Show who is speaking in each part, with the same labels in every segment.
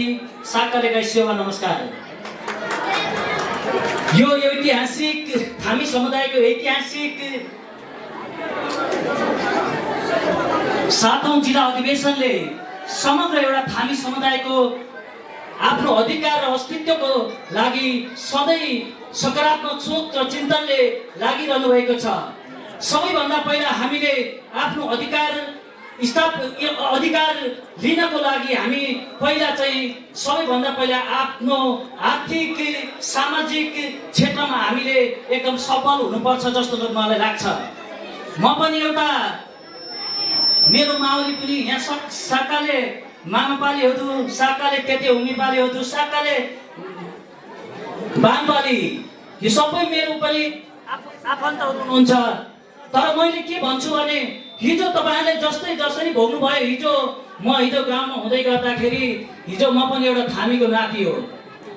Speaker 1: साकालेका सेवा नमस्कार। यो ऐतिहासिक थामी समुदायको ऐतिहासिक 7औं जिल्ला अधिवेशनले समग्र एउटा थामी समुदायको आफ्नो अधिकार र अस्तित्वको लागि सधैँ सकारात्मक सोच र चिन्तनले लागिरहनु भएको छ। सबैभन्दा पहिला हामीले आफ्नो अधिकार लिनको लागि हामी पहिला चाहिँ सबैभन्दा पहिला आफ्नो आर्थिक सामाजिक क्षेत्रमा हामीले एकदम सफल हुनुपर्छ जस्तो मलाई लाग्छ। म पनि एउटा मेरो मावली पनि यहाँ साकाले मामापालीहरू, साकाले तेते हुमीपालीहरू, साकाले बामपाली, यो सबै मेरो पनि आफन्तहरू हुनुहुन्छ। तर मैले के भन्छु भने हिजो तपाईहरुले जसरी भोग्नु भयो, म हिजो गाउँमा हुँदै गर्दाखेरि हिजो म पनि एउटा थामीको नाति हो,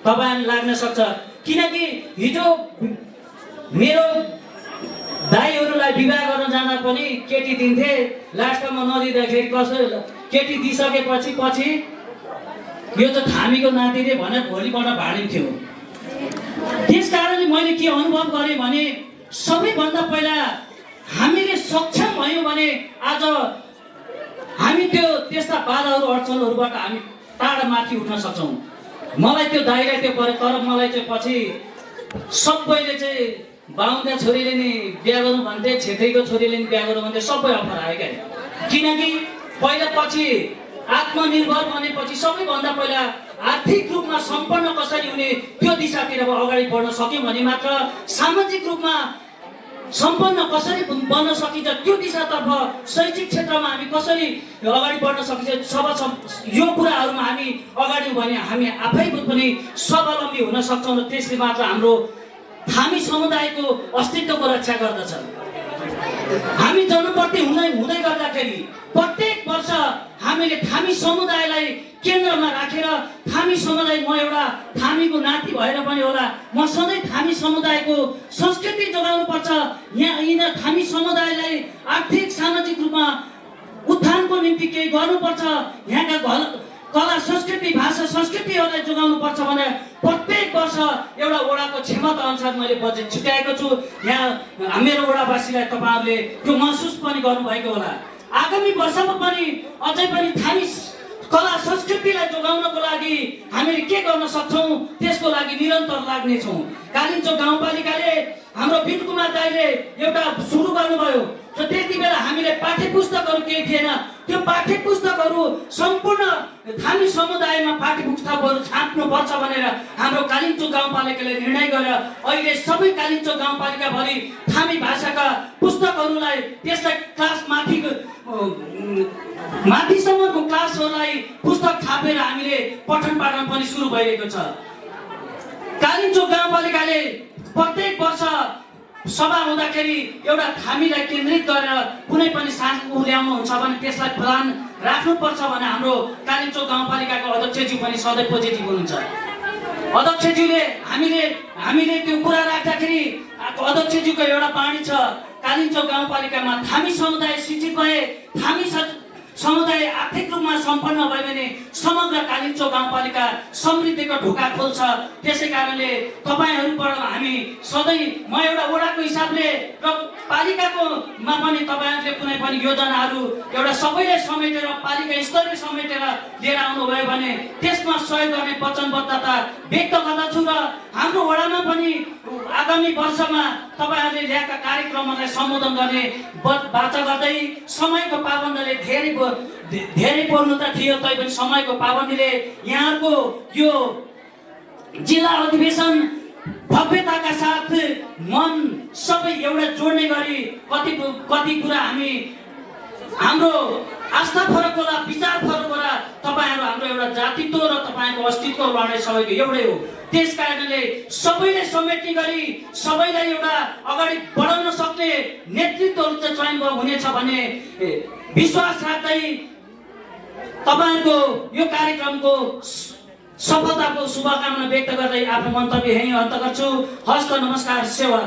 Speaker 1: तपाईहरुलाई लाग्न सक्छ। किनकि हिजो मेरो दाइहरुलाई विवाह गर्न जाँदा पनि केटी दिन्थे, लास्टमा नदिँदाखेरि कसरी केटी दिइसकेपछि यो चाहिँ थामीको नातिले भने भोलिपल्ट भाडिन्थ्यो। त्यसकारणले मैले के अनुभव गरेँ भने सबैभन्दा पहिला हामीले सक्षम भयौँ भने आज हामी त्यस्ता बाधाहरू अडचनहरूबाट हामी टाढा माथि उठ्न सक्छौँ। मलाई त्यो दाइलाई त्यो पऱ्यो, तर मलाई चाहिँ पछि सबैले चाहिँ बाहुनका छोरीले नि बिहा गर्नु भन्थे, छेत्रीको छोरीले नि बिहा गर्नु भन्थे, सबै अफर आयो क्या। किनकि पहिला पछि आत्मनिर्भर बनेपछि सबैभन्दा पहिला आर्थिक रूपमा सम्पन्न कसरी हुने त्यो दिशातिर अगाडि बढ्न सक्यौँ भने मात्र सामाजिक रूपमा सम्पन्न कसरी बन्न सकिन्छ त्यो दिशातर्फ, शैक्षिक क्षेत्रमा हामी कसरी अगाडि बढ्न सकिन्छ, यो कुराहरूमा हामी अगाडि भने हामी आफै पनि स्वावलम्बी हुन सक्छौँ र त्यसले मात्र हाम्रो थामी समुदायको अस्तित्वको रक्षा गर्दछ। हामी जनप्रति हुँदै गर्दाखेरि प्रत्येक वर्ष हामीले थामी समुदायलाई केन्द्रमा राखेर थामी समुदाय, म एउटा थामीको नाति भएर पनि होला, म सधैँ थामी समुदायको संस्कृति जोगाउनु पर्छ। यहाँ थामी समुदायलाई आर्थिक सामाजिक रूपमा उत्थानको निम्ति केही गर्नुपर्छ। यहाँका कला संस्कृति भाषा संस्कृतिहरूलाई जोगाउनु पर्छ भने प्रत्येक वर्ष एउटा वडाको क्षमता अनुसार मैले बजेट छुट्याएको छु। यहाँ मेरो वडावासीलाई तपाईँहरूले त्यो महसुस पनि गर्नुभएको होला। आगामी वर्षमा पनि अझै पनि थामी कला संस्कृतिलाई जोगाउनको लागि हामीले के गर्न सक्छौँ त्यसको लागि निरन्तर लाग्नेछौँ। कालिम्पोङ गाउँपालिकाले हाम्रो बिन कुमार दाइले एउटा सुरु गर्नुभयो, र त्यति बेला हामीले पाठ्यपुस्तकहरू केही थिएन, त्यो पाठ्यपुस्तकहरू सम्पूर्ण थामी समुदायमा पाठ्यपुस्तकहरू छाप्नुपर्छ भनेर हाम्रो कालिम्पोङ गाउँपालिकाले निर्णय गरेर अहिले सबै कालिम्पोङ गाउँपालिकाभरि थामी भाषाका पुस्तकहरूलाई त्यसलाई क्लास माथिसम्मको क्लासहरूलाई पुस्तक छापेर हामीले पठन पाठन पनि सुरु भइरहेको छ। कालिम्पोङ गाउँपालिकाले प्रत्येक वर्ष सभा हुँदाखेरि एउटा थामीलाई केन्द्रित गरेर कुनै पनि सांस्कृतिक ल्याउनुहुन्छ भने त्यसलाई प्लान राख्नुपर्छ भने हाम्रो कालिम्पोङ गाउँपालिकाको अध्यक्षज्यू पनि सधैँ पोजिटिभ हुनुहुन्छ। अध्यक्षज्यूले हामीले त्यो कुरा राख्दाखेरि अध्यक्षज्यूको एउटा बाणी छ, कालिम्पोङ गाउँपालिकामा थामी समुदाय शिक्षित भए, थामी समुदाय आर्थिक रूपमा सम्पन्न भयो भने समग्र कालिम्पोङ गाउँपालिका समृद्धिको ढोका खोल्छ। त्यसै कारणले तपाईँहरूबाट हामी सधैँ, म एउटा वडाको हिसाबले र पालिकाकोमा पनि तपाईँहरूले कुनै पनि योजनाहरू एउटा सबैले समेटेर पालिका स्तरले समेटेर लिएर आउनुभयो भने त्यसमा सहयोग गर्ने वचनबद्धता व्यक्त गर्दछु। र हाम्रो वडामा पनि आगामी वर्षमा तपाईँहरूले ल्याएका कार्यक्रमहरूलाई सम्बोधन गर्ने वाचा गर्दै समयको पाबन्दीले धेरै बोल्नु त थियो, तैपनि समयको पाबन्दीले यहाँको यो जिल्ला अधिवेशन भव्यताका साथ मन सबै एउटा जोड्ने गरी कति कुरा हाम्रो आस्था फरक होला, विचार फरक होला, तपाईँहरू हाम्रो एउटा जातित्व र तपाईँको अस्तित्वबाट सबैको एउटै हो। त्यस कारणले सबैले समेट्ने गरी सबैलाई एउटा अगाडि बढाउन सक्ने नेतृत्वहरू चाहिँ चयन हुनेछ भन्ने विश्वास राख्दै तपाईँहरूको यो कार्यक्रमको सफलताको शुभकामना व्यक्त गर्दै आफ्नो मन्तव्य यहीँ अन्त गर्छु। हस्त नमस्कार, सेवा।